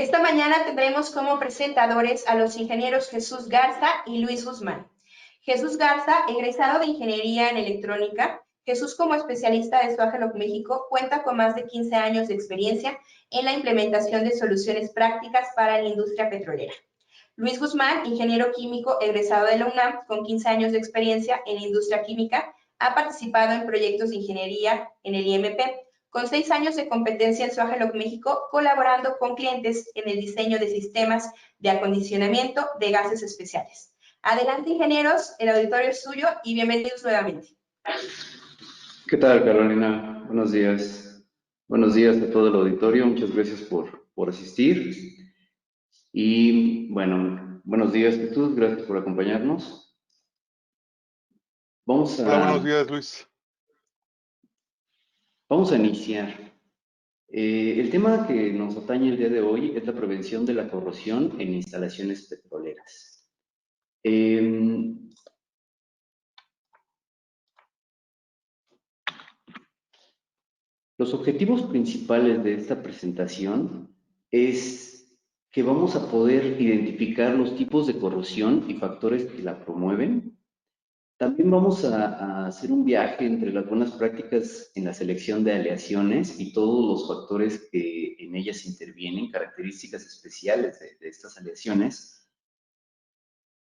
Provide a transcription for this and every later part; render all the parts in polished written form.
Esta mañana tendremos como presentadores a los ingenieros Jesús Garza y Luis Guzmán. Jesús Garza, egresado de Ingeniería en Electrónica. Jesús, como especialista de Suageloc México, cuenta con más de 15 años de experiencia en la implementación de soluciones prácticas para la industria petrolera. Luis Guzmán, ingeniero químico egresado de la UNAM, con 15 años de experiencia en la industria química, ha participado en proyectos de ingeniería en el IMP, con 6 años de competencia en Suageloc México, colaborando con clientes en el diseño de sistemas de acondicionamiento de gases especiales. Adelante, ingenieros, el auditorio es suyo y bienvenidos nuevamente. ¿Qué tal, Carolina? Buenos días. Buenos días a todo el auditorio. Muchas gracias por asistir. Y bueno, buenos días, Jesús. Gracias por acompañarnos. Hola, buenos días, Luis. Vamos a iniciar. El tema que nos atañe el día de hoy es la prevención de la corrosión en instalaciones petroleras. Los objetivos principales de esta presentación es que vamos a poder identificar los tipos de corrosión y factores que la promueven. También vamos a hacer un viaje entre las buenas prácticas en la selección de aleaciones y todos los factores que en ellas intervienen, características especiales de estas aleaciones.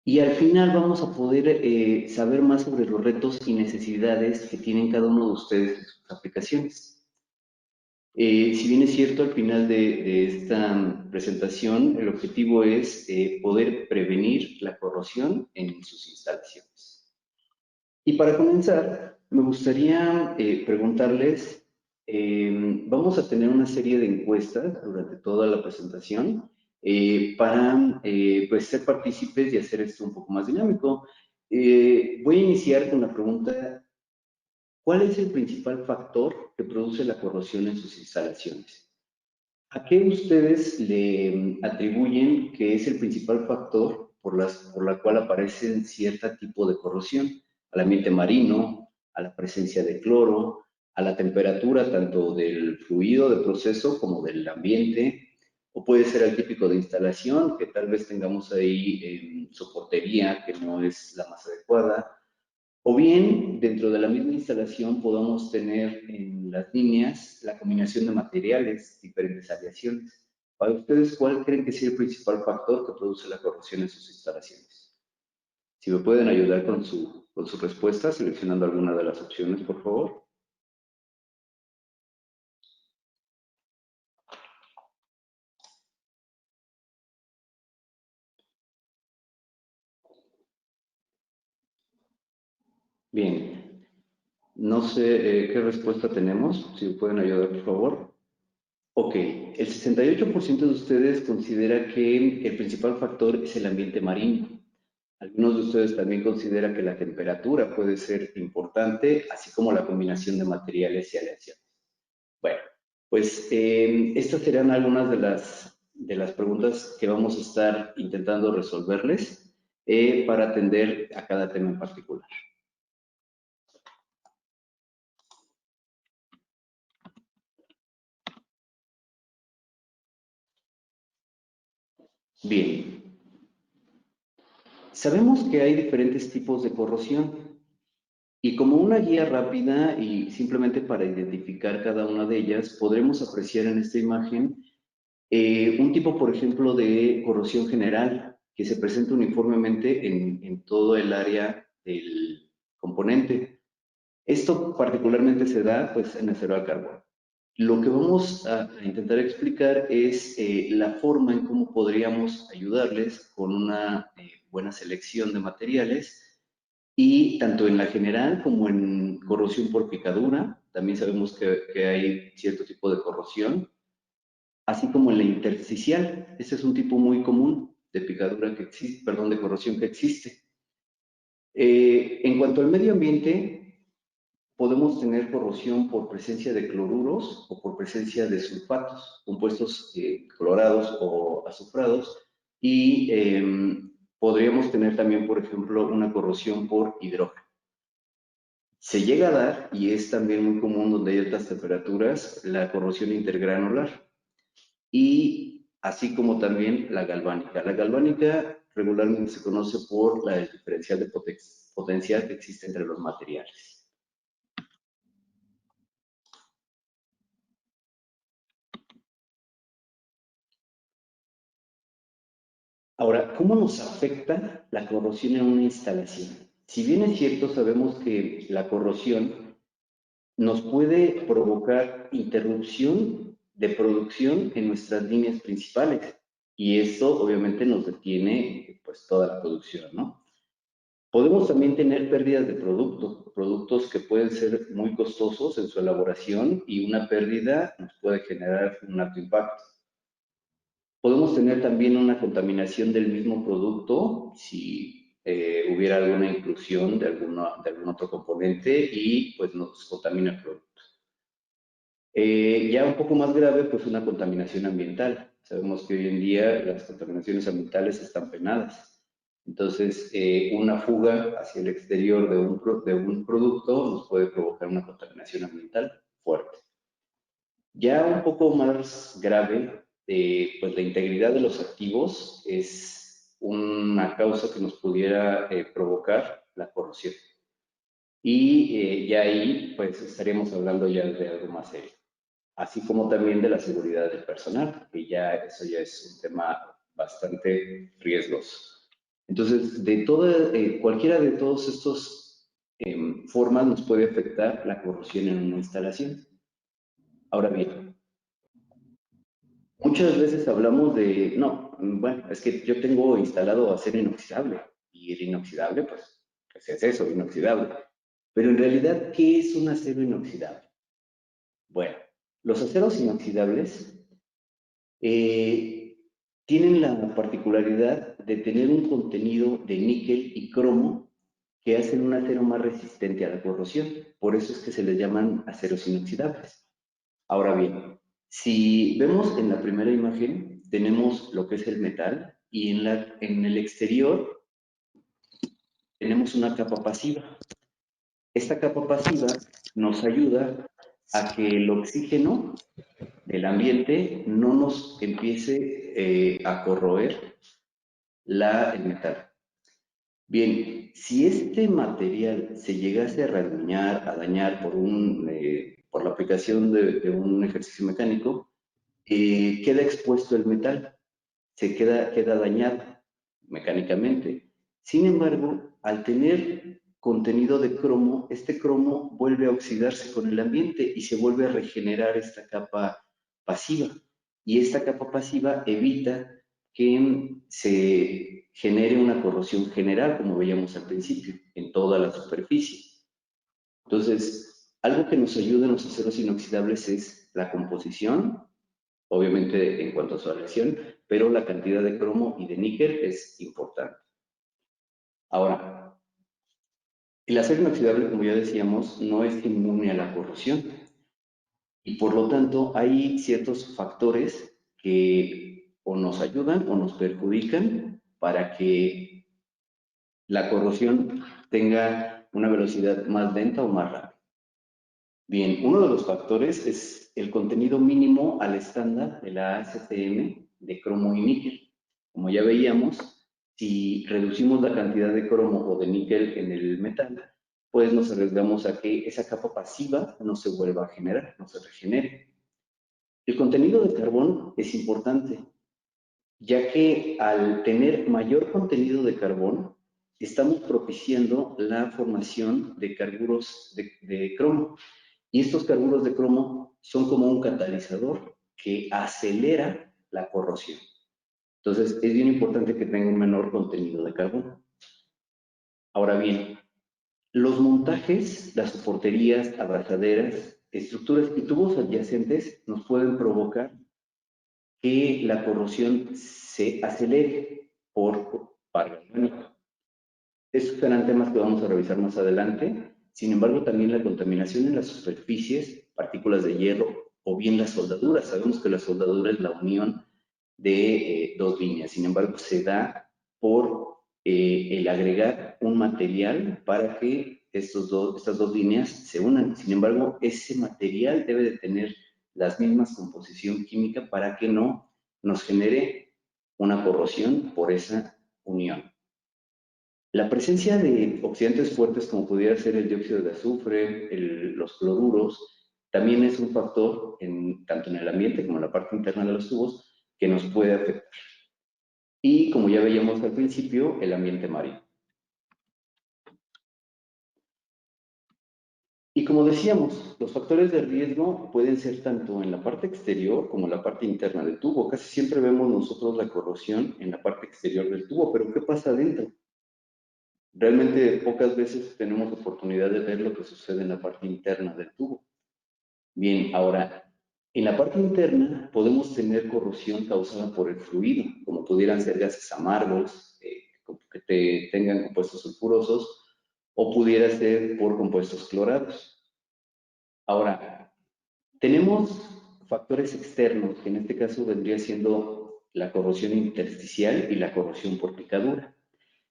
Y al final vamos a poder saber más sobre los retos y necesidades que tienen cada uno de ustedes en sus aplicaciones. Si bien es cierto, al final de esta presentación, el objetivo es poder prevenir la corrosión en sus instalaciones. Y para comenzar, me gustaría preguntarles, vamos a tener una serie de encuestas durante toda la presentación para pues, ser partícipes y hacer esto un poco más dinámico. Voy a iniciar con la pregunta: ¿cuál es el principal factor que produce la corrosión en sus instalaciones? ¿A qué ustedes le atribuyen que es el principal factor por la cual aparece cierto tipo de corrosión? ¿Al ambiente marino, a la presencia de cloro, a la temperatura tanto del fluido de proceso como del ambiente? ¿O puede ser al típico de instalación, que tal vez tengamos ahí soportería que no es la más adecuada? O bien, dentro de la misma instalación podamos tener en las líneas la combinación de materiales, diferentes aleaciones. Para ustedes, ¿cuál creen que es el principal factor que produce la corrosión en sus instalaciones? Si me pueden ayudar con su respuesta, seleccionando alguna de las opciones, por favor. Bien, no sé qué respuesta tenemos, si me pueden ayudar, por favor. Ok, el 68% de ustedes considera que el principal factor es el ambiente marino. Algunos de ustedes también consideran que la temperatura puede ser importante, así como la combinación de materiales y aleaciones. Bueno, pues estas serán algunas de las preguntas que vamos a estar intentando resolverles para atender a cada tema en particular. Bien, sabemos que hay diferentes tipos de corrosión. Y como una guía rápida y simplemente para identificar cada una de ellas, podremos apreciar en esta imagen un tipo, por ejemplo, de corrosión general que se presenta uniformemente en todo el área del componente. Esto particularmente se da pues, en acero al carbón. Lo que vamos a intentar explicar es la forma en cómo podríamos ayudarles con una buena selección de materiales. Y tanto en la general como en corrosión por picadura, también sabemos que hay cierto tipo de corrosión, así como en la intersticial. Ese es un tipo muy común de picadura que existe, perdón, de corrosión que existe. En cuanto al medio ambiente, podemos tener corrosión por presencia de cloruros o por presencia de sulfatos, compuestos clorados o azufrados, y podríamos tener también, por ejemplo, una corrosión por hidrógeno. Se llega a dar, y es también muy común donde hay altas temperaturas, la corrosión intergranular. Y así como también la galvánica. La galvánica regularmente se conoce por la diferencial de potencial que existe entre los materiales. Ahora, ¿cómo nos afecta la corrosión en una instalación? Si bien es cierto, sabemos que la corrosión nos puede provocar interrupción de producción en nuestras líneas principales y eso obviamente nos detiene pues toda la producción, ¿no? Podemos también tener pérdidas de productos que pueden ser muy costosos en su elaboración y una pérdida nos puede generar un alto impacto. Podemos tener también una contaminación del mismo producto si hubiera alguna inclusión de algún otro componente y pues nos contamina el producto. Ya un poco más grave, pues una contaminación ambiental. Sabemos que hoy en día las contaminaciones ambientales están penadas. Entonces, una fuga hacia el exterior de un producto nos puede provocar una contaminación ambiental fuerte. Ya un poco más grave, pues la integridad de los activos es una causa que nos pudiera provocar la corrosión. Y ya ahí, pues estaríamos hablando ya de algo más serio. Así como también de la seguridad del personal, que ya eso ya es un tema bastante riesgoso. Entonces, cualquiera de todos estos formas nos puede afectar la corrosión en una instalación. Ahora bien, muchas veces hablamos de, no, bueno, es que yo tengo instalado acero inoxidable y el inoxidable, pues es eso, inoxidable. Pero en realidad, ¿qué es un acero inoxidable? Bueno, los aceros inoxidables tienen la particularidad de tener un contenido de níquel y cromo que hacen un acero más resistente a la corrosión. Por eso es que se les llaman aceros inoxidables. Ahora bien, si vemos en la primera imagen, tenemos lo que es el metal y en el exterior tenemos una capa pasiva. Esta capa pasiva nos ayuda a que el oxígeno del ambiente no nos empiece a corroer el metal. Bien, si este material se llegase a rasguñar, a dañar por la aplicación de un ejercicio mecánico, queda expuesto el metal, queda dañado mecánicamente. Sin embargo, al tener contenido de cromo, este cromo vuelve a oxidarse con el ambiente y se vuelve a regenerar esta capa pasiva. Y esta capa pasiva evita que se genere una corrosión general, como veíamos al principio, en toda la superficie. Entonces, algo que nos ayuda en los aceros inoxidables es la composición, obviamente en cuanto a su adhesión, pero la cantidad de cromo y de níquel es importante. Ahora, el acero inoxidable, como ya decíamos, no es inmune a la corrosión y por lo tanto hay ciertos factores que o nos ayudan o nos perjudican para que la corrosión tenga una velocidad más lenta o más rápida. Bien, uno de los factores es el contenido mínimo al estándar de la ASTM de cromo y níquel. Como ya veíamos, si reducimos la cantidad de cromo o de níquel en el metal, pues nos arriesgamos a que esa capa pasiva no se vuelva a generar, no se regenere. El contenido de carbón es importante, ya que al tener mayor contenido de carbón, estamos propiciando la formación de carburos de cromo. Y estos carburos de cromo son como un catalizador que acelera la corrosión. Entonces, es bien importante que tenga un menor contenido de carbono. Ahora bien, los montajes, las soporterías, abrazaderas, estructuras y tubos adyacentes nos pueden provocar que la corrosión se acelere por par galvánico. Estos serán temas que vamos a revisar más adelante. Sin embargo, también la contaminación en las superficies, partículas de hierro o bien las soldaduras. Sabemos que la soldadura es la unión de dos líneas. Sin embargo, se da por el agregar un material para que estas dos líneas se unan. Sin embargo, ese material debe de tener la misma composición química para que no nos genere una corrosión por esa unión. La presencia de oxidantes fuertes como pudiera ser el dióxido de azufre, los cloruros, también es un factor tanto en el ambiente como en la parte interna de los tubos que nos puede afectar. Y como ya veíamos al principio, el ambiente marino. Y como decíamos, los factores de riesgo pueden ser tanto en la parte exterior como en la parte interna del tubo. Casi siempre vemos nosotros la corrosión en la parte exterior del tubo, pero ¿qué pasa adentro? Realmente pocas veces tenemos oportunidad de ver lo que sucede en la parte interna del tubo. Bien, ahora, en la parte interna podemos tener corrosión causada por el fluido, como pudieran ser gases amargos, que tengan compuestos sulfurosos, o pudiera ser por compuestos clorados. Ahora, tenemos factores externos, que en este caso vendría siendo la corrosión intersticial y la corrosión por picadura.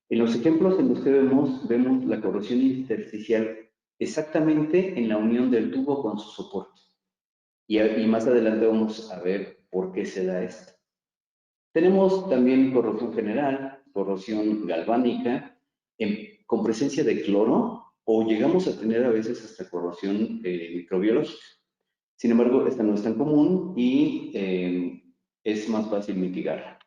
En los ejemplos en los que vemos la corrosión intersticial exactamente en la unión del tubo con su soporte. Y más adelante vamos a ver por qué se da esto. Tenemos también corrosión general, corrosión galvánica, con presencia de cloro, o llegamos a tener a veces hasta corrosión microbiológica. Sin embargo, esta no es tan común y es más fácil mitigarla.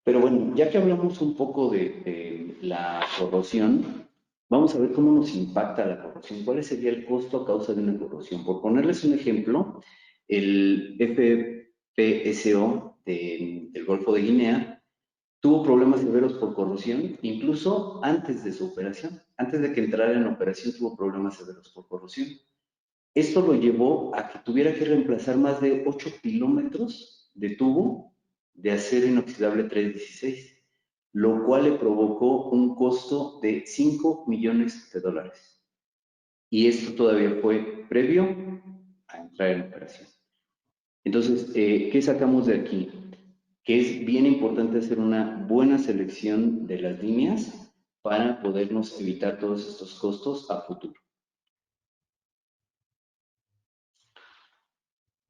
Pero bueno, ya que hablamos un poco de la corrosión, vamos a ver cómo nos impacta la corrosión, cuál sería el costo a causa de una corrosión. Por ponerles un ejemplo, el FPSO del Golfo de Guinea tuvo problemas severos por corrosión, incluso antes de su operación. Antes de que entrara en operación tuvo problemas severos por corrosión. Esto lo llevó a que tuviera que reemplazar más de 8 kilómetros de tubo de acero inoxidable 316, lo cual le provocó un costo de $5 millones. Y esto todavía fue previo a entrar en operación. Entonces, ¿qué sacamos de aquí? Que es bien importante hacer una buena selección de las líneas para podernos evitar todos estos costos a futuro.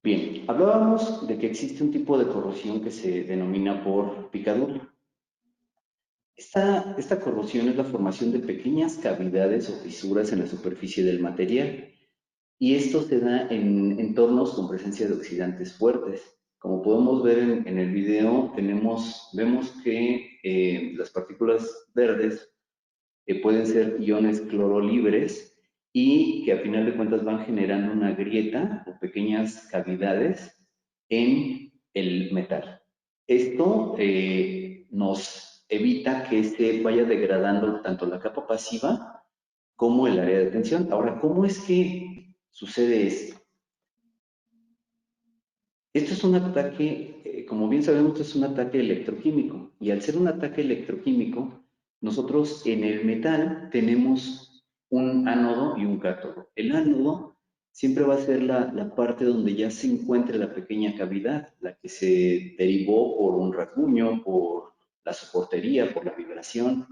Bien, hablábamos de que existe un tipo de corrosión que se denomina por picadura. Esta corrosión es la formación de pequeñas cavidades o fisuras en la superficie del material, y esto se da en entornos con presencia de oxidantes fuertes. Como podemos ver en el video, vemos que las partículas verdes pueden ser iones clorolibres y que a final de cuentas van generando una grieta o pequeñas cavidades en el metal. Esto nos evita que se vaya degradando tanto la capa pasiva como el área de tensión. Ahora, ¿cómo es que sucede esto? Esto es un ataque, como bien sabemos, es un ataque electroquímico. Y al ser un ataque electroquímico, nosotros en el metal tenemos un ánodo y un cátodo. El ánodo siempre va a ser la parte donde ya se encuentra la pequeña cavidad, la que se derivó por un rasguño, por la soportería, por la vibración.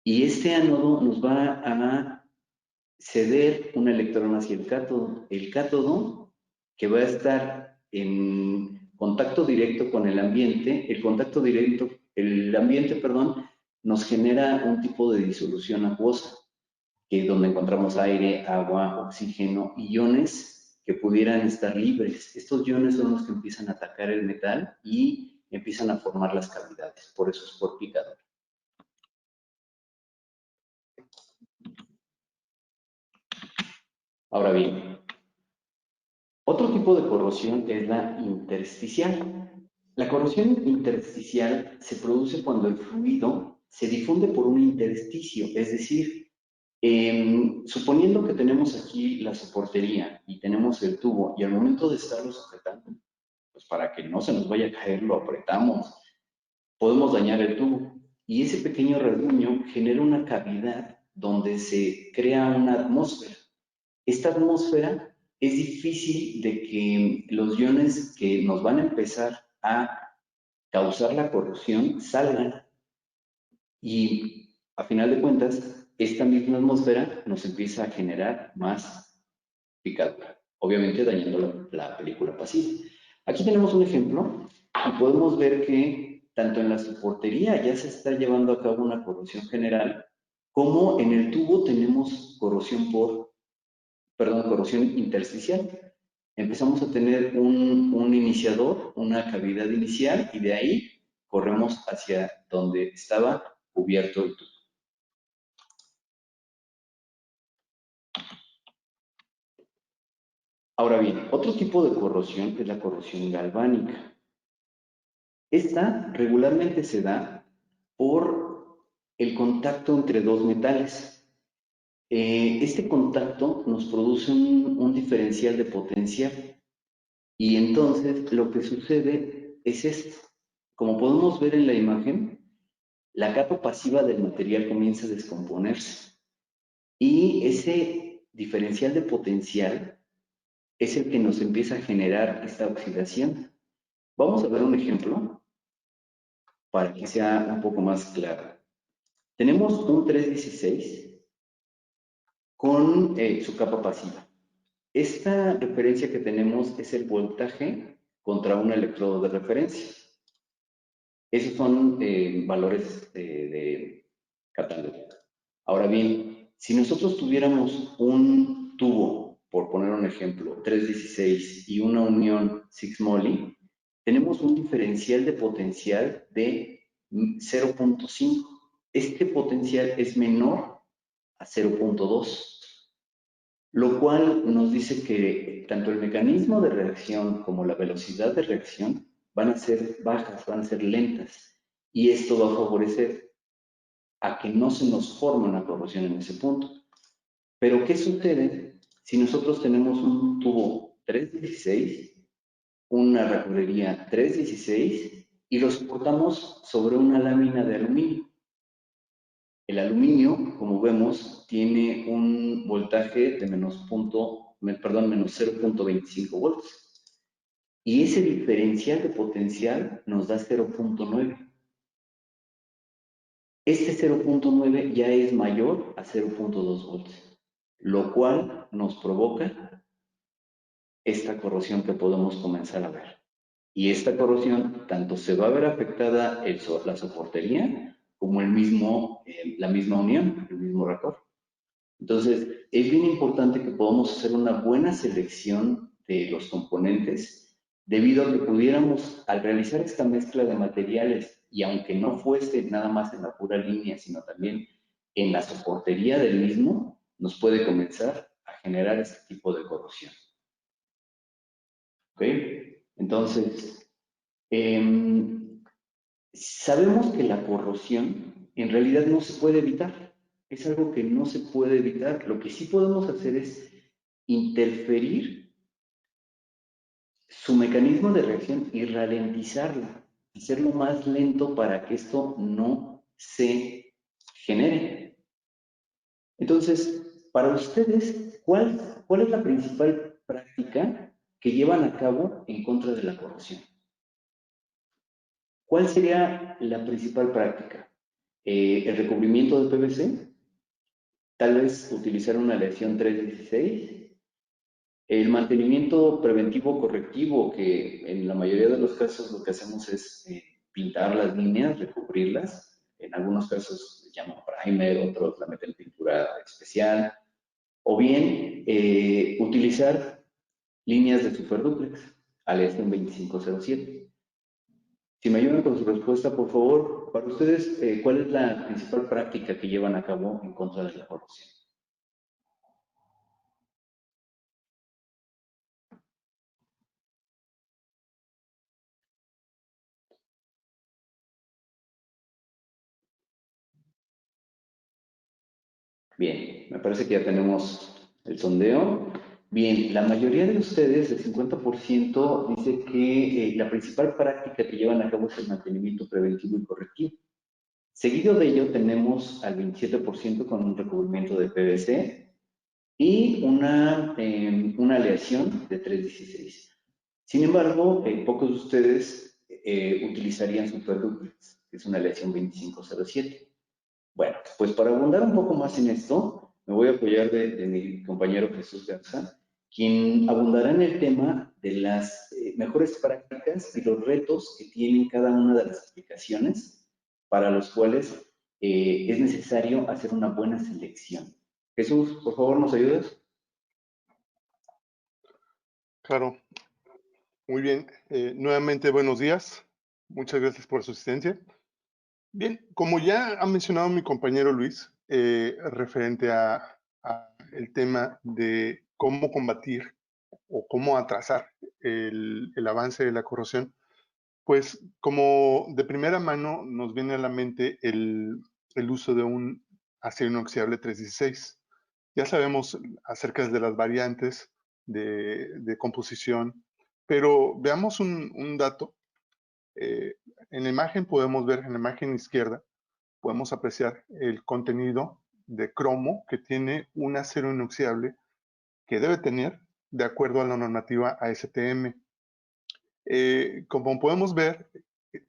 Y este ánodo nos va a ceder un electrón hacia el cátodo. El cátodo, que va a estar en contacto directo con el ambiente, el ambiente, perdón, nos genera un tipo de disolución acuosa, que es donde encontramos aire, agua, oxígeno, iones que pudieran estar libres. Estos iones son los que empiezan a atacar el metal y empiezan a formar las cavidades, por eso es por picadura. Ahora bien, otro tipo de corrosión es la intersticial. La corrosión intersticial se produce cuando el fluido se difunde por un intersticio, es decir, suponiendo que tenemos aquí la soportería y tenemos el tubo y al momento de estarlo sujetando, pues para que no se nos vaya a caer lo apretamos, podemos dañar el tubo y ese pequeño rasguño genera una cavidad donde se crea una atmósfera. Esta atmósfera es difícil de que los iones que nos van a empezar a causar la corrosión salgan y a final de cuentas esta misma atmósfera nos empieza a generar más picadura obviamente dañando la película pasiva. Aquí tenemos un ejemplo y podemos ver que tanto en la soportería ya se está llevando a cabo una corrosión general, como en el tubo tenemos corrosión intersticial. Empezamos a tener un iniciador, una cavidad inicial, y de ahí corremos hacia donde estaba cubierto el tubo. Ahora bien, otro tipo de corrosión es la corrosión galvánica. Esta regularmente se da por el contacto entre dos metales. Este contacto nos produce un diferencial de potencia y entonces lo que sucede es esto. Como podemos ver en la imagen, la capa pasiva del material comienza a descomponerse y ese diferencial de potencial es el que nos empieza a generar esta oxidación. Vamos a ver un ejemplo para que sea un poco más claro. Tenemos un 316 con su capa pasiva. Esta referencia que tenemos es el voltaje contra un electrodo de referencia. Esos son valores de catálogo. Ahora bien, si nosotros tuviéramos un tubo, por poner un ejemplo, 316 y una unión 6-moly, tenemos un diferencial de potencial de 0.5. Este potencial es menor a 0.2, lo cual nos dice que tanto el mecanismo de reacción como la velocidad de reacción van a ser bajas, van a ser lentas, y esto va a favorecer a que no se nos forme una corrosión en ese punto. Pero, ¿qué sucede si nosotros tenemos un tubo 316, una ranurería 316 y lo soportamos sobre una lámina de aluminio? El aluminio, como vemos, tiene un voltaje de menos 0.25 volts. Y ese diferencial de potencial nos da 0.9. Este 0.9 ya es mayor a 0.2 volts, lo cual nos provoca esta corrosión que podemos comenzar a ver. Y esta corrosión tanto se va a ver afectada la soportería como la misma unión, el mismo reactor. Entonces, es bien importante que podamos hacer una buena selección de los componentes, debido a que pudiéramos, al realizar esta mezcla de materiales, y aunque no fuese nada más en la pura línea, sino también en la soportería del mismo, nos puede comenzar a generar este tipo de corrosión. ¿Ok? Entonces, sabemos que la corrosión en realidad no se puede evitar. Es algo que no se puede evitar. Lo que sí podemos hacer es interferir su mecanismo de reacción y ralentizarla, hacerlo más lento para que esto no se genere. Entonces, para ustedes, ¿cuál es la principal práctica que llevan a cabo en contra de la corrosión? ¿Cuál sería la principal práctica? ¿El recubrimiento de PVC? Tal vez utilizar una aleación 316. El mantenimiento preventivo correctivo, que en la mayoría de los casos lo que hacemos es pintar las líneas, recubrirlas. En algunos casos se llama primer, otros la meten pintura especial. O bien utilizar líneas de superduplex, aleación 2507. Si me ayudan con su respuesta, por favor, para ustedes, ¿cuál es la principal práctica que llevan a cabo en contra de la corrosión? Bien, me parece que ya tenemos el sondeo. Bien, la mayoría de ustedes, el 50%, dice que la principal práctica que llevan a cabo es el mantenimiento preventivo y correctivo. Seguido de ello tenemos al 27% con un recubrimiento de PVC y una aleación de 316. Sin embargo, pocos de ustedes utilizarían superduplex, que es una aleación 2507. Bueno, pues para abundar un poco más en esto, me voy a apoyar de mi compañero Jesús Garza, quien abundará en el tema de las mejores prácticas y los retos que tienen cada una de las aplicaciones para los cuales es necesario hacer una buena selección. Jesús, por favor, ¿nos ayudas? Claro, muy bien. Nuevamente, buenos días. Muchas gracias por su asistencia. Bien, como ya ha mencionado mi compañero Luis, referente a el tema de cómo combatir o cómo atrasar el avance de la corrosión, pues como de primera mano nos viene a la mente el uso de un acero inoxidable 316. Ya sabemos acerca de las variantes de composición, pero veamos un dato. En la imagen podemos ver, en la imagen izquierda, podemos apreciar el contenido de cromo que tiene un acero inoxidable que debe tener de acuerdo a la normativa ASTM. Como podemos ver,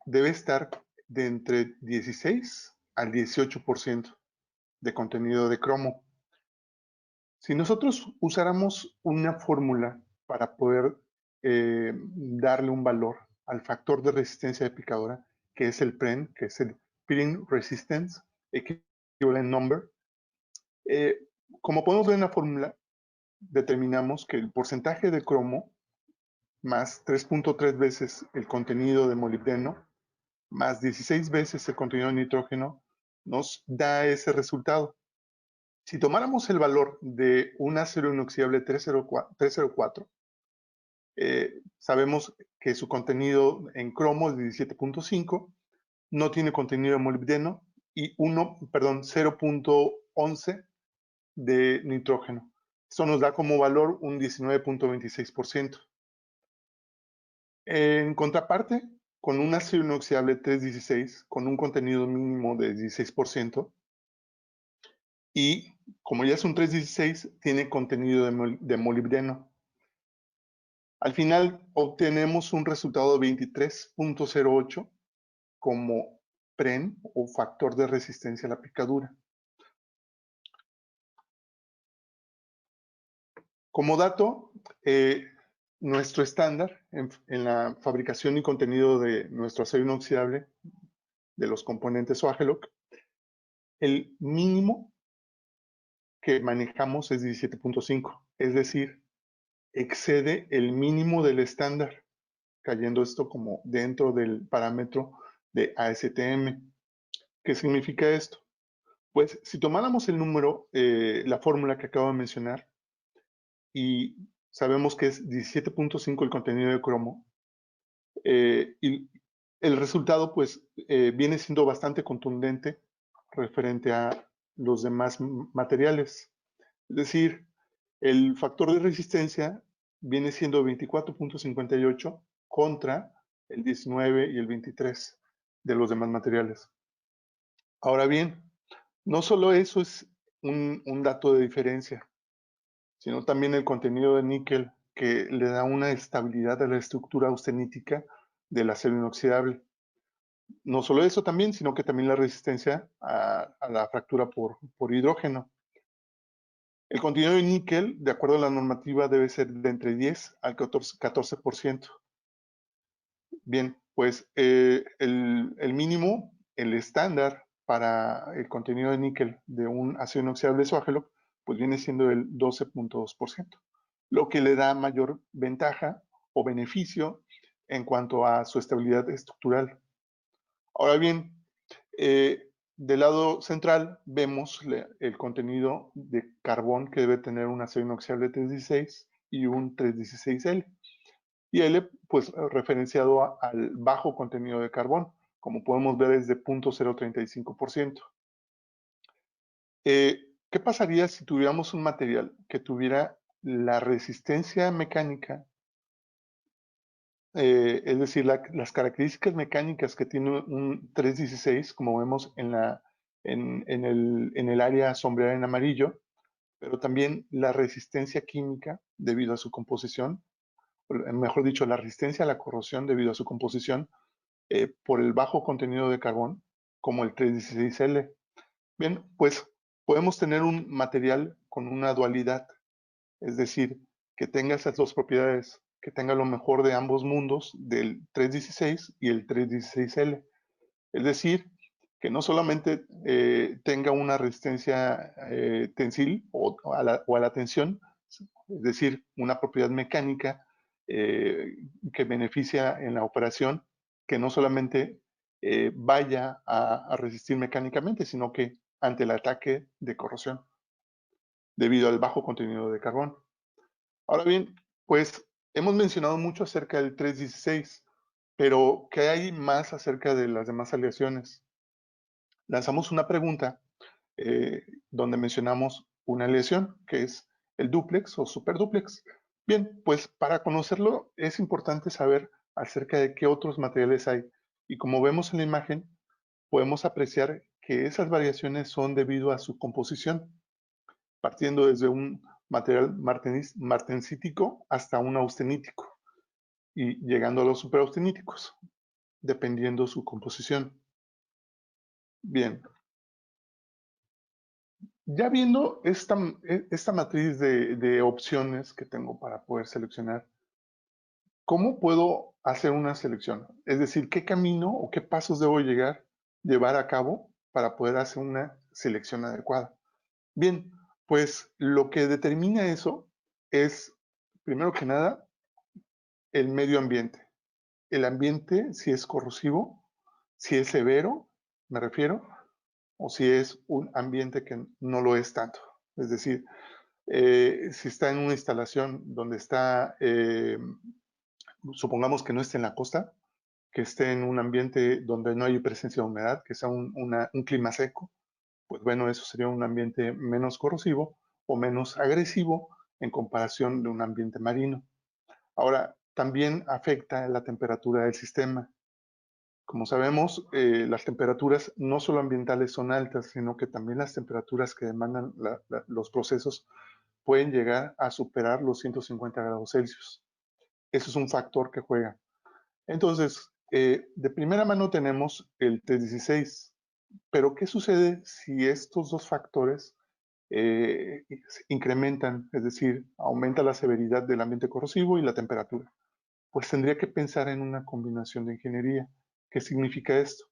debe estar de entre 16 al 18% de contenido de cromo. Si nosotros usáramos una fórmula para poder darle un valor al factor de resistencia de picadura, que es el PREN, que es el Pitting Resistance Equivalent Number, como podemos ver en la fórmula, determinamos que el porcentaje de cromo más 3.3 veces el contenido de molibdeno más 16 veces el contenido de nitrógeno nos da ese resultado. Si tomáramos el valor de un acero inoxidable 304, sabemos que su contenido en cromo es 17.5, no tiene contenido de molibdeno y 0.11 de nitrógeno. Esto nos da como valor un 19.26%. En contraparte, con un acero inoxidable 316 con un contenido mínimo de 16%, y como ya es un 316, tiene contenido de molibdeno. Al final obtenemos un resultado de 23.08 como PREN o factor de resistencia a la picadura. Como dato, nuestro estándar en la fabricación y contenido de nuestro acero inoxidable, de los componentes OAGELOC, el mínimo que manejamos es 17.5, es decir, excede el mínimo del estándar, cayendo esto como dentro del parámetro de ASTM. ¿Qué significa esto? Pues si tomáramos el número, la fórmula que acabo de mencionar, y sabemos que es 17.5 el contenido de cromo, y el resultado pues viene siendo bastante contundente referente a los demás materiales. Es decir, el factor de resistencia viene siendo 24.58 contra el 19 y el 23 de los demás materiales. Ahora bien, no solo eso es un dato de diferencia, sino también el contenido de níquel que le da una estabilidad a la estructura austenítica del acero inoxidable. No solo eso también, sino que también la resistencia a la fractura por hidrógeno. El contenido de níquel, de acuerdo a la normativa, debe ser de entre 10 al 14%. Bien, pues el mínimo, el estándar para el contenido de níquel de un acero inoxidable SOAGELOC, pues viene siendo el 12.2%, lo que le da mayor ventaja o beneficio en cuanto a su estabilidad estructural. Ahora bien, del lado central vemos el contenido de carbón que debe tener un acero inoxidable 316 y un 316L. Y L, pues referenciado al bajo contenido de carbón, como podemos ver es de 0.035%. ¿Qué pasaría si tuviéramos un material que tuviera la resistencia mecánica, es decir, las características mecánicas que tiene un 316, como vemos en el área sombreada en amarillo, pero también la resistencia química debido a su composición, mejor dicho, la resistencia a la corrosión debido a su composición por el bajo contenido de carbón, como el 316L? Bien, pues podemos tener un material con una dualidad, es decir, que tenga esas dos propiedades, que tenga lo mejor de ambos mundos, del 316 y el 316L. Es decir, que no solamente tenga una resistencia tensil o a la tensión, es decir, una propiedad mecánica que beneficia en la operación, que no solamente vaya a resistir mecánicamente, sino que ante el ataque de corrosión, debido al bajo contenido de carbón. Ahora bien, pues hemos mencionado mucho acerca del 316, pero ¿qué hay más acerca de las demás aleaciones? Lanzamos una pregunta donde mencionamos una aleación, que es el dúplex o superdúplex. Bien, pues para conocerlo es importante saber acerca de qué otros materiales hay. Y como vemos en la imagen, podemos apreciar que esas variaciones son debido a su composición, partiendo desde un material martensítico hasta un austenítico y llegando a los superausteníticos, dependiendo su composición. Bien, ya viendo esta matriz de opciones que tengo para poder seleccionar, ¿cómo puedo hacer una selección? Es decir, ¿qué camino o qué pasos debo llevar a cabo para poder hacer una selección adecuada? Bien, pues lo que determina eso es, primero que nada, el medio ambiente. El ambiente, si es corrosivo, si es severo, me refiero, o si es un ambiente que no lo es tanto. Es decir, si está en una instalación donde está, supongamos que no esté en la costa, que esté en un ambiente donde no hay presencia de humedad, que sea un clima seco, pues bueno, eso sería un ambiente menos corrosivo o menos agresivo en comparación de un ambiente marino. Ahora, también afecta la temperatura del sistema. Como sabemos, las temperaturas no solo ambientales son altas, sino que también las temperaturas que demandan los procesos pueden llegar a superar los 150 grados Celsius. Eso es un factor que juega. Entonces, de primera mano tenemos el T16, pero ¿qué sucede si estos dos factores incrementan, es decir, aumenta la severidad del ambiente corrosivo y la temperatura? Pues tendría que pensar en una combinación de ingeniería. ¿Qué significa esto?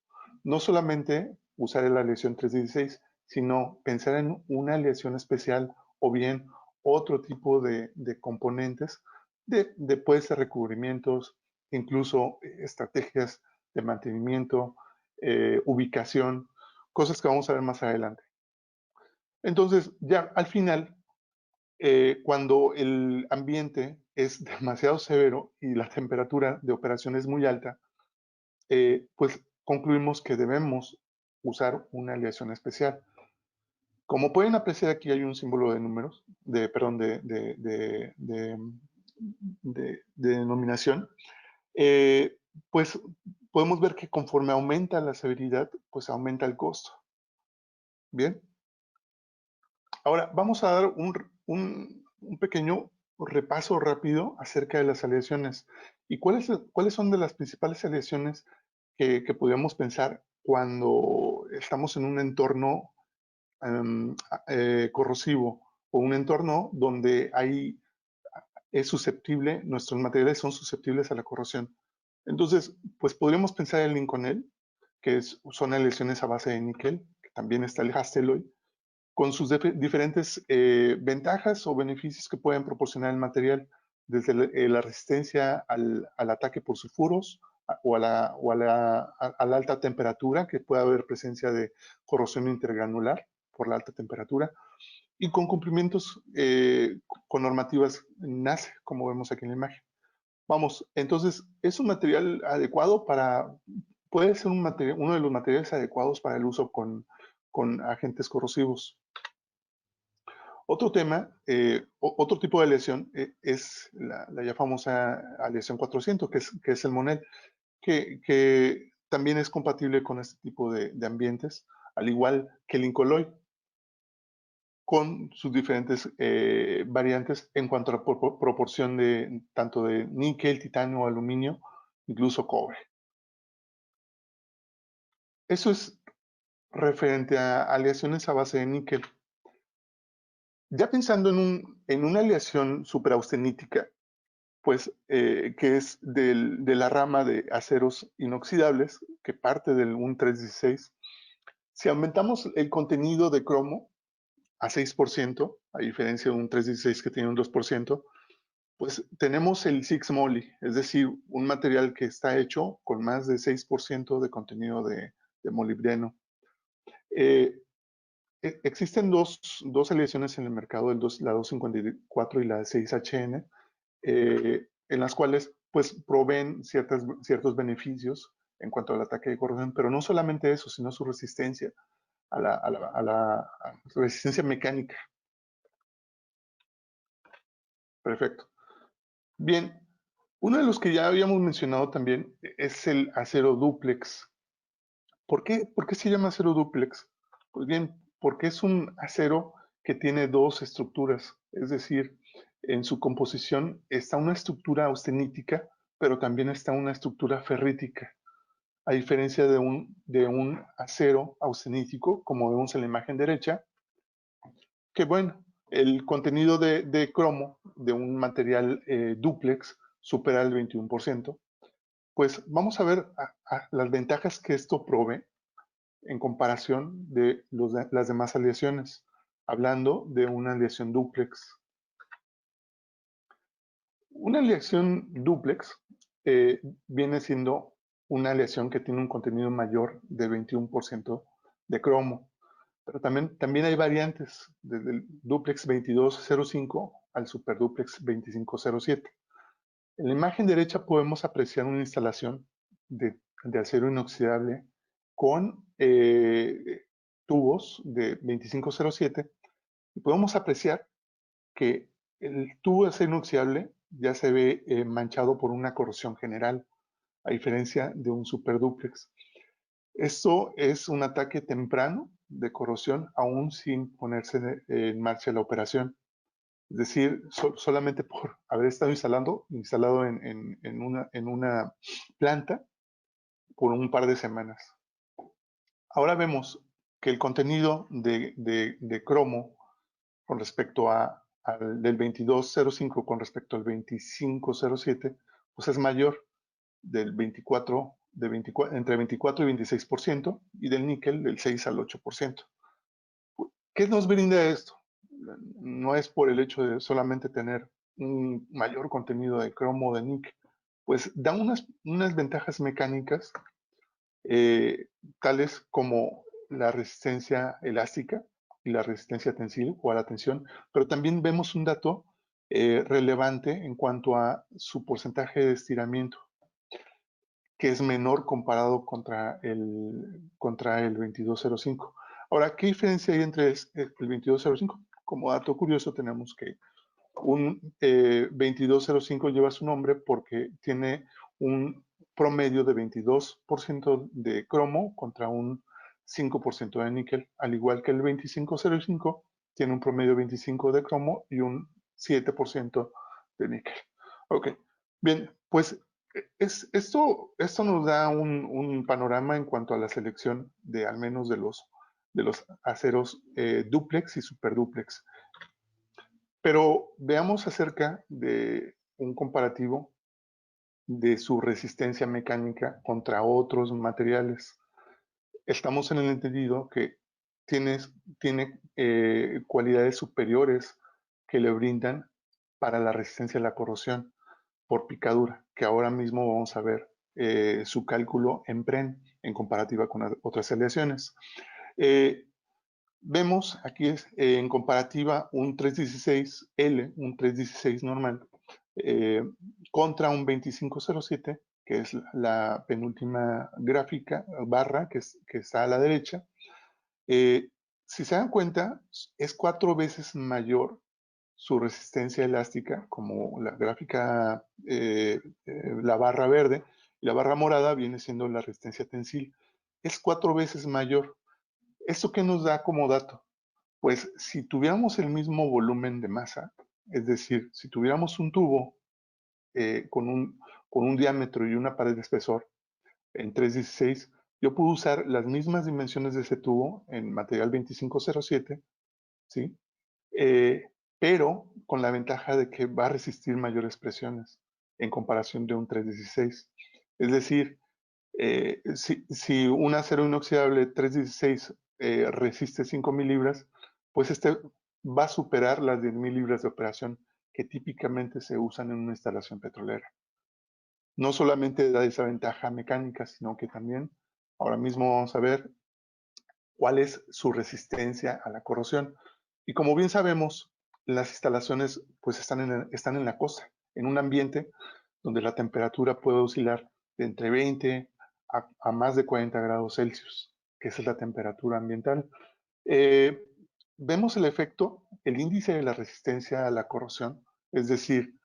No solamente usar la aleación 316, sino pensar en una aleación especial o bien otro tipo de componentes, puede ser recubrimientos, incluso estrategias de mantenimiento, ubicación, cosas que vamos a ver más adelante. Entonces, ya al final, cuando el ambiente es demasiado severo y la temperatura de operación es muy alta, pues concluimos que debemos usar una aleación especial. Como pueden apreciar, aquí hay un símbolo de números, perdón, de denominación. Pues podemos ver que conforme aumenta la severidad, pues aumenta el costo. Bien. Ahora vamos a dar un pequeño repaso rápido acerca de las aleaciones. ¿Y cuáles son de las principales aleaciones que podríamos pensar cuando estamos en un entorno corrosivo o un entorno donde es susceptible, nuestros materiales son susceptibles a la corrosión? Entonces, pues podríamos pensar en el Inconel, que son aleaciones a base de níquel, que también está el Hastelloy, con sus diferentes ventajas o beneficios que pueden proporcionar el material, desde la resistencia al ataque por sulfuros o a la alta temperatura, que puede haber presencia de corrosión intergranular por la alta temperatura, y con cumplimientos con normativas NACE, como vemos aquí en la imagen. Vamos, entonces es un material adecuado puede ser uno de los materiales adecuados para el uso con agentes corrosivos. Otro tema, otro tipo de aleación es la ya famosa aleación 400, que es el Monel, que también es compatible con este tipo de ambientes, al igual que el Incoloy, con sus diferentes variantes en cuanto a la proporción tanto de níquel, titanio, aluminio, incluso cobre. Eso es referente a aleaciones a base de níquel. Ya pensando en una aleación superaustenítica, pues que es de la rama de aceros inoxidables, que parte del un 316, si aumentamos el contenido de cromo a 6%, a diferencia de un 316 que tiene un 2%, pues tenemos el 6 moly, es decir, un material que está hecho con más de 6% de contenido de molibdeno. Existen dos aleaciones en el mercado, la 254 y la 6HN, en las cuales pues proveen ciertos beneficios en cuanto al ataque de corrosión, pero no solamente eso, sino su resistencia a resistencia mecánica. Perfecto. Bien, uno de los que ya habíamos mencionado también es el acero dúplex. ¿Por qué se llama acero dúplex? Pues bien, porque es un acero que tiene dos estructuras, es decir, en su composición está una estructura austenítica, pero también está una estructura ferrítica, a diferencia de un acero austenítico, como vemos en la imagen derecha, que bueno, el contenido de cromo de un material dúplex supera el 21%. Pues vamos a ver las ventajas que esto provee en comparación de las demás aleaciones, hablando de una aleación dúplex. Una aleación dúplex viene siendo una aleación que tiene un contenido mayor de 21% de cromo, pero también hay variantes, desde el dúplex 2205 al superdúplex 2507. En la imagen derecha podemos apreciar una instalación de acero inoxidable con tubos de 2507 y podemos apreciar que el tubo de acero inoxidable ya se ve manchado por una corrosión general, a diferencia de un superdúplex. Esto es un ataque temprano de corrosión aún sin ponerse en marcha la operación. Es decir, solamente por haber estado instalado en una planta por un par de semanas. Ahora vemos que el contenido de cromo con respecto al del 2205 con respecto al 2507, pues es mayor del 24, entre 24 y 26%, y del níquel del 6 al 8%. ¿Qué nos brinda esto? No es por el hecho de solamente tener un mayor contenido de cromo o de níquel, pues da unas ventajas mecánicas, tales como la resistencia elástica y la resistencia tensil o a la tensión, pero también vemos un dato relevante en cuanto a su porcentaje de estiramiento, que es menor comparado contra el 2205. Ahora, ¿qué diferencia hay entre el 2205? Como dato curioso tenemos que un 2205 lleva su nombre porque tiene un promedio de 22% de cromo contra un 5% de níquel, al igual que el 2505 tiene un promedio de 25 de cromo y un 7% de níquel. Ok, bien, pues esto nos da un panorama en cuanto a la selección de al menos de los aceros dúplex y superdúplex. Pero veamos acerca de un comparativo de su resistencia mecánica contra otros materiales. Estamos en el entendido que tiene cualidades superiores que le brindan para la resistencia a la corrosión por picadura, que ahora mismo vamos a ver su cálculo en PREN en comparativa con otras aleaciones. Vemos aquí en comparativa un 316L, un 316 normal, contra un 2507, que es la penúltima gráfica, barra, que está a la derecha. Si se dan cuenta, es 4 veces mayor su resistencia elástica, como la gráfica, la barra verde, y la barra morada viene siendo la resistencia tensil. Es 4 veces mayor. ¿Esto qué nos da como dato? Pues si tuviéramos el mismo volumen de masa, es decir, si tuviéramos un tubo con un diámetro y una pared de espesor en 316, yo puedo usar las mismas dimensiones de ese tubo en material 2507, ¿sí? pero con la ventaja de que va a resistir mayores presiones en comparación de un 316. Es decir, si un acero inoxidable 316 resiste 5,000 libras, pues este va a superar las 10,000 libras de operación que típicamente se usan en una instalación petrolera. No solamente da esa ventaja mecánica, sino que también ahora mismo vamos a ver cuál es su resistencia a la corrosión. Y como bien sabemos, las instalaciones pues están en la costa, en un ambiente donde la temperatura puede oscilar de entre 20 a más de 40 grados Celsius, que esa es la temperatura ambiental. Eh, Vemos el efecto, el índice de la resistencia a la corrosión, es decir,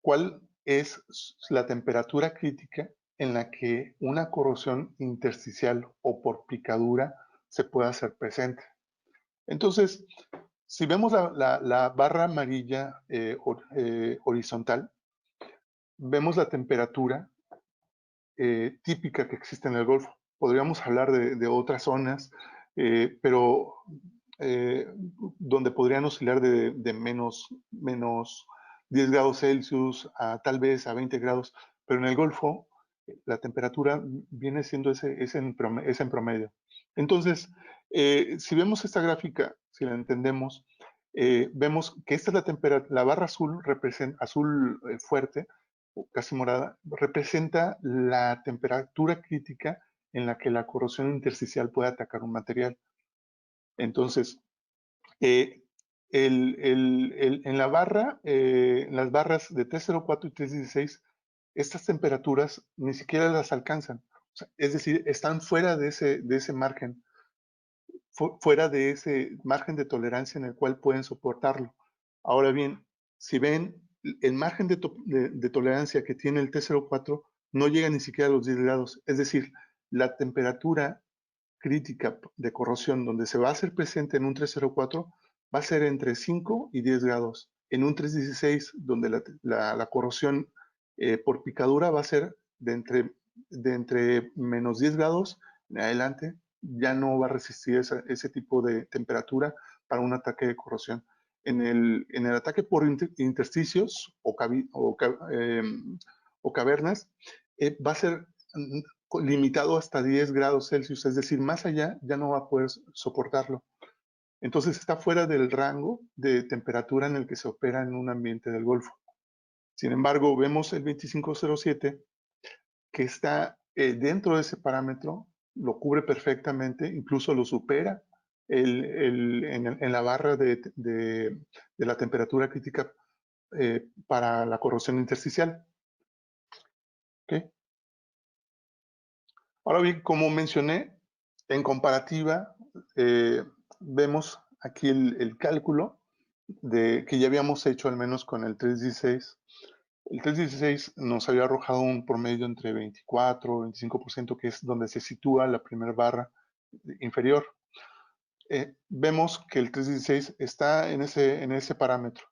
cuál es la temperatura crítica en la que una corrosión intersticial o por picadura se puede hacer presente. Entonces, si vemos la barra amarilla horizontal, vemos la temperatura típica que existe en el Golfo. Podríamos hablar de otras zonas, pero donde podrían oscilar de menos 10 grados Celsius a tal vez a 20 grados, pero en el Golfo la temperatura viene siendo es en promedio. Entonces, si vemos esta gráfica, si la entendemos, vemos que esta es la temperatura, la barra azul representa, azul fuerte, casi morada, representa la temperatura crítica en la que la corrosión intersticial puede atacar un material. Entonces, en la barra, en las barras de 304 y 316, estas temperaturas ni siquiera las alcanzan. O sea, es decir, están fuera de ese margen, fuera de ese margen de tolerancia en el cual pueden soportarlo. Ahora bien, si ven, el margen de tolerancia que tiene el T04 no llega ni siquiera a los 10 grados. Es decir, la temperatura crítica de corrosión donde se va a hacer presente en un 304 va a ser entre 5 y 10 grados. En un 316, donde la corrosión por picadura va a ser de entre menos 10 grados en adelante, ya no va a resistir ese tipo de temperatura para un ataque de corrosión. En el ataque por intersticios o cavernas, va a ser limitado hasta 10 grados Celsius, es decir, más allá ya no va a poder soportarlo. Entonces está fuera del rango de temperatura en el que se opera en un ambiente del Golfo. Sin embargo, vemos el 2507 que está dentro de ese parámetro, lo cubre perfectamente, incluso lo supera en la barra de la temperatura crítica para la corrosión intersticial. ¿Okay? Ahora bien, como mencioné, en comparativa, vemos aquí el cálculo que ya habíamos hecho al menos con el 316. El 316 nos había arrojado un promedio entre 24 y 25%, que es donde se sitúa la primera barra inferior. Vemos que el 316 está en ese parámetro.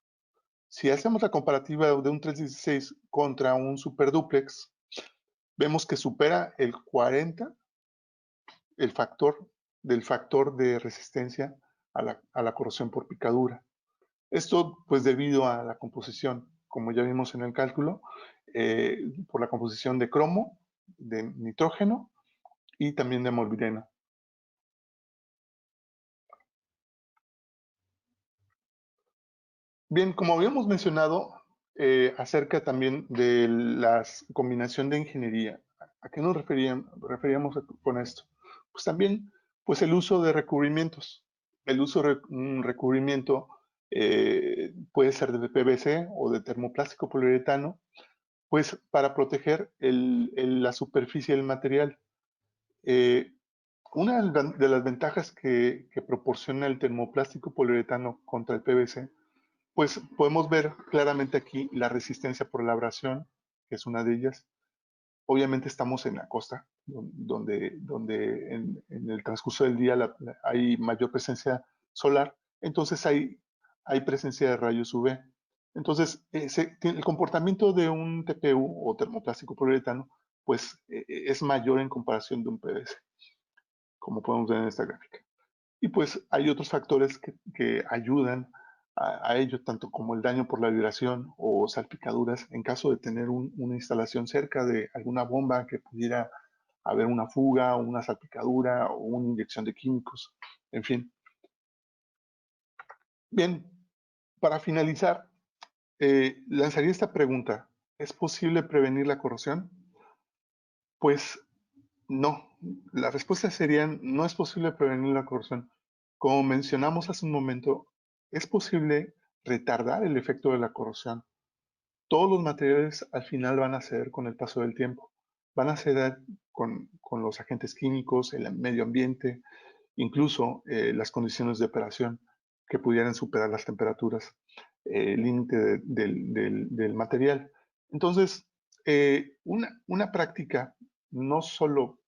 Si hacemos la comparativa de un 316 contra un superduplex, vemos que supera el 40 el factor de resistencia a la corrosión por picadura. Esto pues debido a la composición, como ya vimos en el cálculo, por la composición de cromo, de nitrógeno y también de molibdeno. Bien, como habíamos mencionado acerca también de la combinación de ingeniería, ¿a qué nos referíamos con esto? Pues también pues el uso de recubrimientos. El uso de un recubrimiento puede ser de PVC o de termoplástico poliuretano, pues para proteger la superficie del material. Una de las ventajas que proporciona el termoplástico poliuretano contra el PVC, pues podemos ver claramente aquí la resistencia por la abrasión, que es una de ellas. Obviamente estamos en la costa, donde en el transcurso del día hay mayor presencia solar, entonces hay presencia de rayos UV. Entonces, el comportamiento de un TPU o termoplástico poliuretano, pues es mayor en comparación de un PVC, como podemos ver en esta gráfica. Y pues hay otros factores que ayudan a ello, tanto como el daño por la vibración o salpicaduras en caso de tener una instalación cerca de alguna bomba que pudiera haber una fuga o una salpicadura o una inyección de químicos, en fin. Bien, para finalizar, lanzaría esta pregunta. ¿Es posible prevenir la corrosión? Pues no. La respuesta sería no es posible prevenir la corrosión. Como mencionamos hace un momento, es posible retardar el efecto de la corrosión. Todos los materiales al final van a ceder con el paso del tiempo. Van a ceder con los agentes químicos, el medio ambiente, incluso las condiciones de operación que pudieran superar las temperaturas límite del material. Entonces, una práctica no solo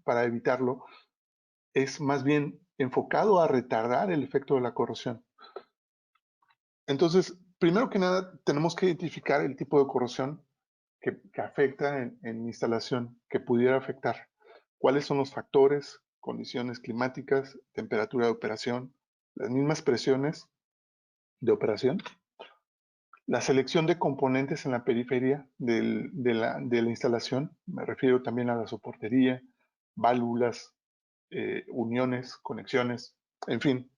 para evitarlo, es más bien enfocado a retardar el efecto de la corrosión. Entonces, primero que nada, tenemos que identificar el tipo de corrosión que afecta en instalación, que pudiera afectar. ¿Cuáles son los factores, condiciones climáticas, temperatura de operación, las mismas presiones de operación? La selección de componentes en la periferia de la instalación, me refiero también a la soportería, válvulas, uniones, conexiones, en fin.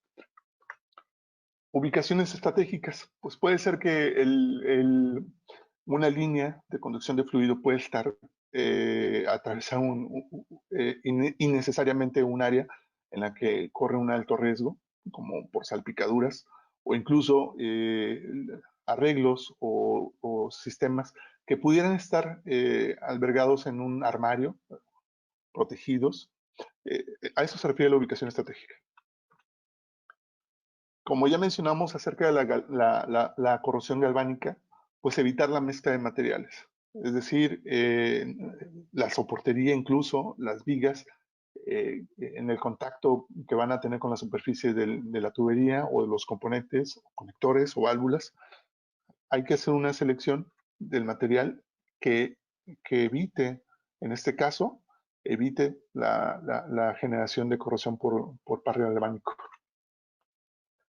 Ubicaciones estratégicas, pues puede ser que una línea de conducción de fluido puede estar atravesando innecesariamente un área en la que corre un alto riesgo, como por salpicaduras, o incluso arreglos o sistemas que pudieran estar albergados en un armario, protegidos. A eso se refiere la ubicación estratégica. Como ya mencionamos acerca de la corrosión galvánica, pues evitar la mezcla de materiales. Es decir, la soportería incluso, las vigas, en el contacto que van a tener con la superficie de la tubería o de los componentes, conectores o válvulas, hay que hacer una selección del material que evite, en este caso, evite la generación de corrosión por parrio galvánico.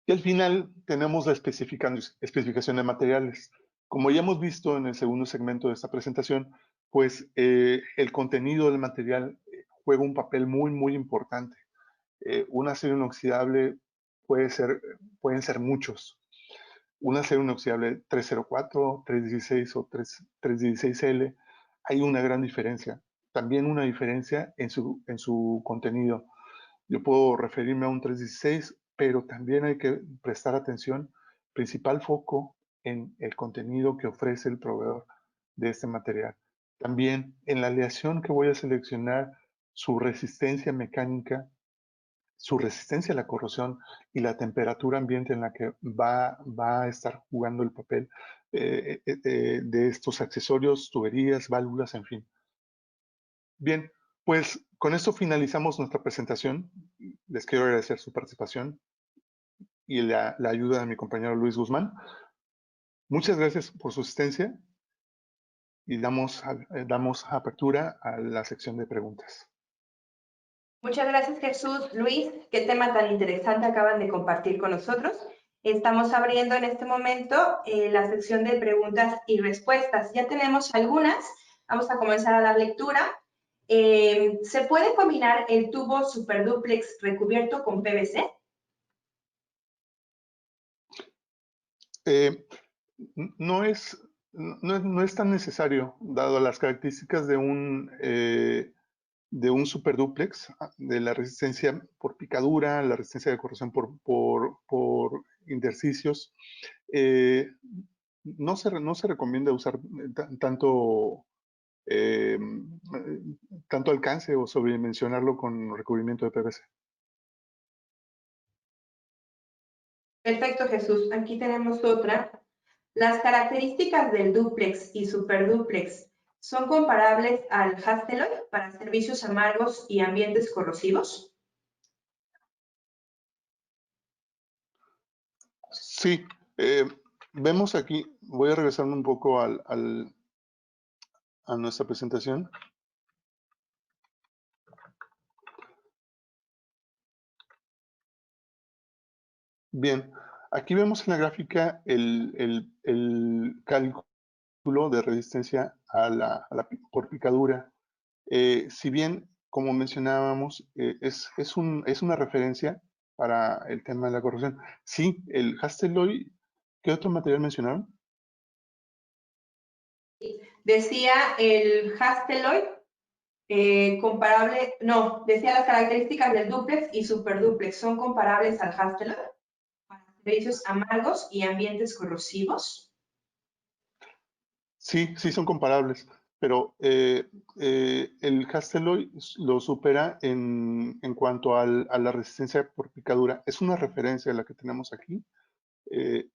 Y al final tenemos la especificación de materiales. Como ya hemos visto en el segundo segmento de esta presentación, pues el contenido del material juega un papel muy, muy importante. Un acero inoxidable pueden ser muchos. Un acero inoxidable 304, 316 o 316L, hay una gran diferencia. También una diferencia en su contenido. Yo puedo referirme a un 316, pero también hay que prestar atención, principal foco en el contenido que ofrece el proveedor de este material. También en la aleación que voy a seleccionar, su resistencia mecánica, su resistencia a la corrosión y la temperatura ambiente en la que va a estar jugando el papel de estos accesorios, tuberías, válvulas, en fin. Bien, pues con esto finalizamos nuestra presentación. Les quiero agradecer su participación y la ayuda de mi compañero Luis Guzmán. Muchas gracias por su asistencia y damos apertura a la sección de preguntas. Muchas gracias, Jesús. Luis, qué tema tan interesante acaban de compartir con nosotros. Estamos abriendo en este momento la sección de preguntas y respuestas. Ya tenemos algunas. Vamos a comenzar a dar lectura. ¿Se puede combinar el tubo superduplex recubierto con PVC? No es tan necesario, dado las características de un superduplex, de la resistencia por picadura, la resistencia de corrosión por intersticios. No se recomienda usar tanto alcance o sobredimensionarlo con recubrimiento de PVC. Perfecto, Jesús. Aquí tenemos otra. ¿Las características del dúplex y superdúplex son comparables al Hastelloy para servicios amargos y ambientes corrosivos? Sí, vemos aquí, voy a regresarme un poco a nuestra presentación. Bien, Aquí vemos en la gráfica el cálculo de resistencia por picadura. Si bien, como mencionábamos, es una referencia para el tema de la corrosión. Sí, el Hastelloy, ¿qué otro material mencionaron? Decía el Hastelloy comparable, no, decía las características del dúplex y superdúplex son comparables al Hastelloy para servicios amargos y ambientes corrosivos. Sí, sí son comparables, pero el Hastelloy lo supera en cuanto a la resistencia por picadura. Es una referencia a la que tenemos aquí. Eh,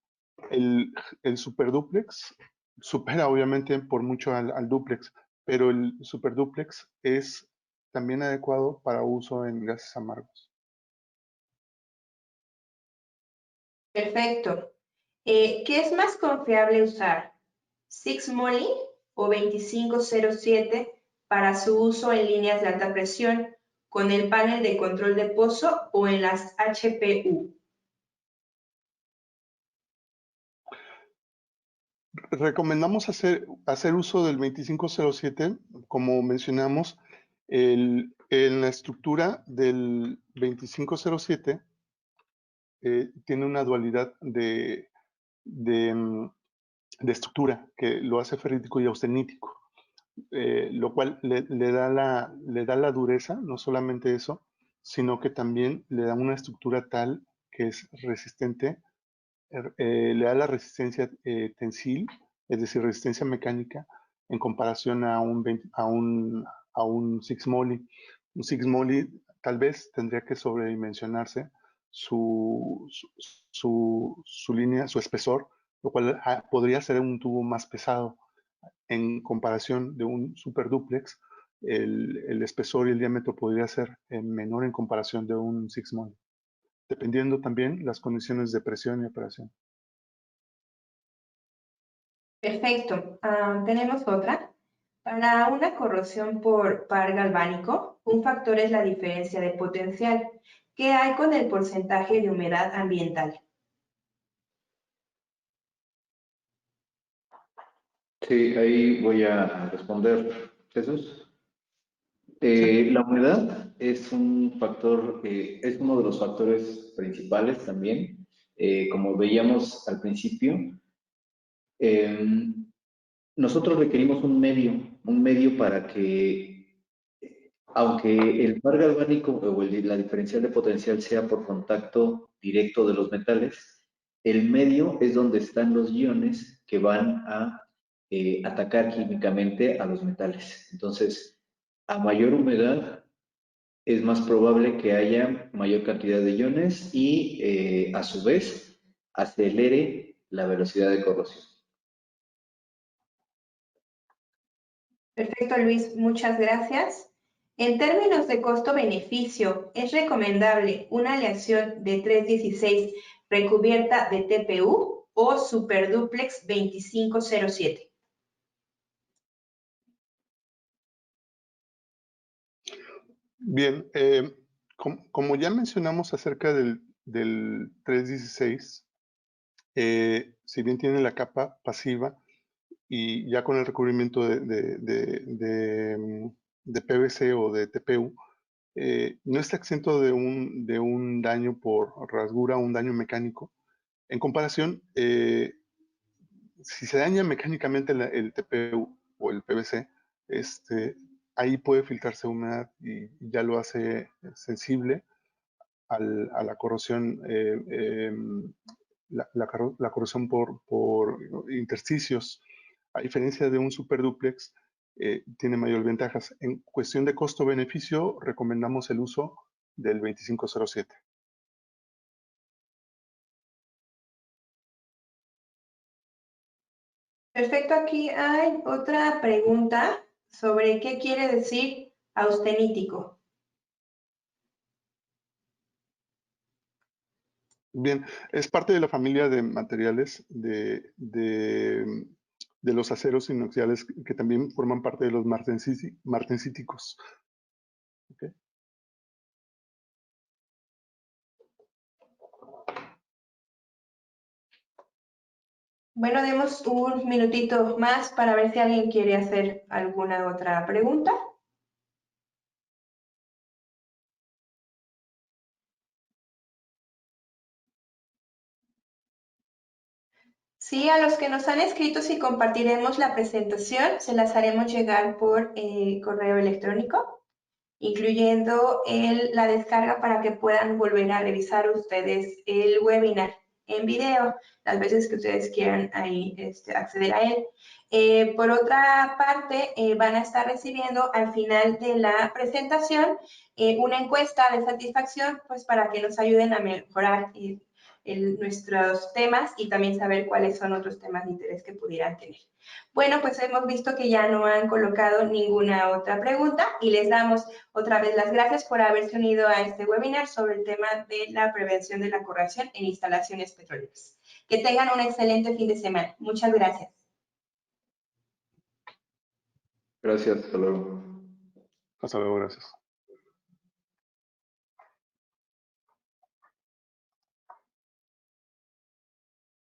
el superdúplex supera obviamente por mucho al dúplex, pero el superdúplex es también adecuado para uso en gases amargos. Perfecto. ¿Qué es más confiable usar? ¿Six Moly o 2507 para su uso en líneas de alta presión con el panel de control de pozo o en las HPU? Recomendamos hacer uso del 2507, como mencionamos, en la estructura del 2507 tiene una dualidad de estructura que lo hace ferrítico y austenítico. Lo cual le da la dureza, no solamente eso, sino que también le da una estructura tal que es resistente, le da la resistencia tensil, es decir, resistencia mecánica, en comparación a un Six Moly. Un Six Moly tal vez tendría que sobredimensionarse su línea, su espesor, lo cual podría ser un tubo más pesado en comparación de un superdúplex, el espesor y el diámetro podría ser menor en comparación de un Six Moly, dependiendo también las condiciones de presión y operación. Perfecto. Tenemos otra. Para una corrosión por par galvánico, un factor es la diferencia de potencial. ¿Qué hay con el porcentaje de humedad ambiental? Sí, ahí voy a responder, Jesús. ¿Sí? La humedad es un factor, es uno de los factores principales también. Como veíamos al principio, eh, nosotros requerimos un medio para que, aunque el par galvánico o la diferencial de potencial sea por contacto directo de los metales, el medio es donde están los iones que van a atacar químicamente a los metales. Entonces, a mayor humedad, es más probable que haya mayor cantidad de iones y, a su vez, acelere la velocidad de corrosión. Perfecto, Luis, muchas gracias. En términos de costo-beneficio, ¿es recomendable una aleación de 316 recubierta de TPU o Superduplex 2507? Bien, como ya mencionamos acerca del 316, si bien tiene la capa pasiva y ya con el recubrimiento de PVC o de TPU, no está exento de un daño por rasgura o un daño mecánico. En comparación, si se daña mecánicamente el TPU o el PVC, ahí puede filtrarse humedad y ya lo hace sensible a la corrosión, la corrosión por intersticios. A diferencia de un superdúplex, tiene mayor ventajas. En cuestión de costo-beneficio, recomendamos el uso del 2507. Perfecto, aquí hay otra pregunta sobre qué quiere decir austenítico. Bien, es parte de la familia de materiales de los aceros inoxidables que también forman parte de los martensíticos. ¿Okay? Bueno, demos un minutito más para ver si alguien quiere hacer alguna otra pregunta. Sí, a los que nos han escrito, si compartiremos la presentación, se las haremos llegar por correo electrónico, incluyendo la descarga para que puedan volver a revisar ustedes el webinar en video, las veces que ustedes quieran ahí acceder a él. Por otra parte, van a estar recibiendo al final de la presentación una encuesta de satisfacción, pues para que nos ayuden a mejorar nuestros temas y también saber cuáles son otros temas de interés que pudieran tener. Bueno, pues hemos visto que ya no han colocado ninguna otra pregunta y les damos otra vez las gracias por haberse unido a este webinar sobre el tema de la prevención de la corrosión en instalaciones petroleras. Que tengan un excelente fin de semana. Muchas gracias. Gracias, hasta luego. Hasta luego, gracias.